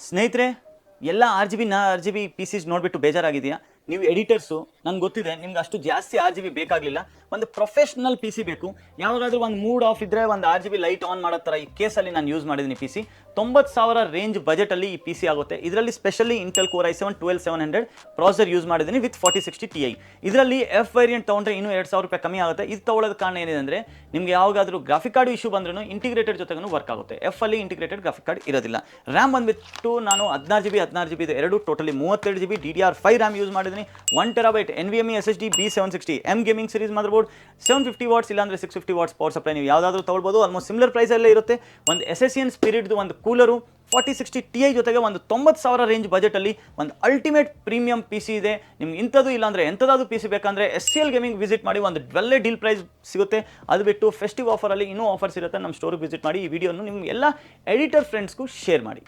ಸ್ನೇಹಿತರೆ, ಎಲ್ಲ R G B P ಸಿಸ್ ನೋಡಿಬಿಟ್ಟು ಬೇಜಾರಾಗಿದೆಯಾ? ನೀವು ಎಡಿಟರ್ಸು, ನನಗೆ ಗೊತ್ತಿದೆ ನಿಮ್ಗೆ ಅಷ್ಟು ಜಾಸ್ತಿ RGB ಬೇಕಾಗಲಿಲ್ಲ. ಒಂದು ಪ್ರೊಫೆಷ್ನಲ್ ಪಿ ಸಿ ಬೇಕು. ಯಾವಾಗಾದ್ರೂ ಒಂದು ಮೂಡ್ ಆಫ್ ಇದ್ದರೆ ಒಂದು RGB ಲೈಟ್ ಆನ್ ಮಾಡೋ ಥರ ಈ ಕೇಸಲ್ಲಿ ನಾನು ಯೂಸ್ ಮಾಡಿದ್ದೀನಿ ಪಿ ಸಿ. 90,000 ರೇಂಜ್ ಬಜೆಟಲ್ಲಿ ಈ ಪಿ ಸಿ ಆಗುತ್ತೆ. ಇದರಲ್ಲಿ specially Intel core i7-12700 processor use ಮಾಡಿದ್ದೀನಿ ವಿತ್ 4060 Ti. ಇದರಲ್ಲಿ ಎಫ್ ವೇರಿಯಂಟ್ ತೊಗೊಂಡ್ರೆ ಇನ್ನೂ 2,000 ರೂಪಾಯಿ ಕಮ್ಮಿ ಆಗುತ್ತೆ. ಇದು ತೊಗೊಳ್ಳೋದು ಕಾರಣ ಏನಿದೆ ಅಂದರೆ, ನಿಮಗೆ ಯಾವಾಗಾದರೂ ಗ್ರಾಫಿಕ್ ಕಾರ್ಡ್ ಇಶ್ಯೂ ಬಂದ್ರೂ ಇಂಟಿಗ್ರೇಟೆಡ್ ಜೊತೆಗೂ ವರ್ಕ್ ಆಗುತ್ತೆ. ಎಫ್ ಅಲ್ಲಿ ಇಂಟಿಗ್ರೇಟೆಡ್ ಗ್ರಾಫಿಕ್ ಕಾರ್ಡ್ ಇರೋದಿಲ್ಲ. ರ್ಯಾಮ್ ಬಂದುಬಿಟ್ಟು ನಾನು 16 GB ಇದು ಎರಡು totally 32 GB DDR5 RAM use ಮಾಡಿದ್ದೀನಿ. 1 TB NVMe SSD B760 M gaming series motherboard, 750 watts ಇಲ್ಲಾಂದರೆ 650 ವಾಟ್ಸ್ ಪವರ್ ಸಪ್ಲೈ. ನೀವು ಯಾವುದಾದ್ರೂ ತೊಗೊಳ್ಬೋದು. ಆಲ್ಮೋಸ್ಟ್ ಸಿಮಿಲರ್ ಪ್ರೈಸಲ್ಲೇ ಇರುತ್ತೆ. ಒಂದು SSN ಸ್ಪಿರಿಟ್ದು ಒಂದು ಕೂಲರು, 4060 Ti ಜೊತೆಗೆ ಒಂದು 90,000 ರೇಂಜ್ ಬಜೆಟಲ್ಲಿ ಒಂದು ಅಲ್ಟಿಮೇಟ್ ಪ್ರೀಮಿಯಂ ಪಿ ಸಿ ಇದೆ. ನಿಮ್ಗೆ ಇಂಥದ್ದು ಇಲ್ಲಾಂದರೆ ಎಂಥದಾದ್ರು ಪಿ ಸಿ ಬೇಕಂದರೆ SCL ಗೇಮಿಂಗ್ ವಿಸಿಟ್ ಮಾಡಿ. ಒಂದು ಒಳ್ಳೆ ಡೀಲ್ ಪ್ರೈಸ್ ಸಿಗುತ್ತೆ. ಅದು ಬಿಟ್ಟು ಫೆಸ್ಟಿವ್ ಆಫರಲ್ಲಿ ಇನ್ನೂ ಆಫರ್ಸ್ ಇರುತ್ತೆ. ನಮ್ಮ ಸ್ಟೋರಿಗೆ ವಿಸಿಟ್ ಮಾಡಿ. ಈ ವಿಡಿಯೋನು ನಿಮ್ಮ ಎಲ್ಲ ಎಡಿಟರ್ ಫ್ರೆಂಡ್ಸ್ಗೂ ಶೇರ್ ಮಾಡಿ.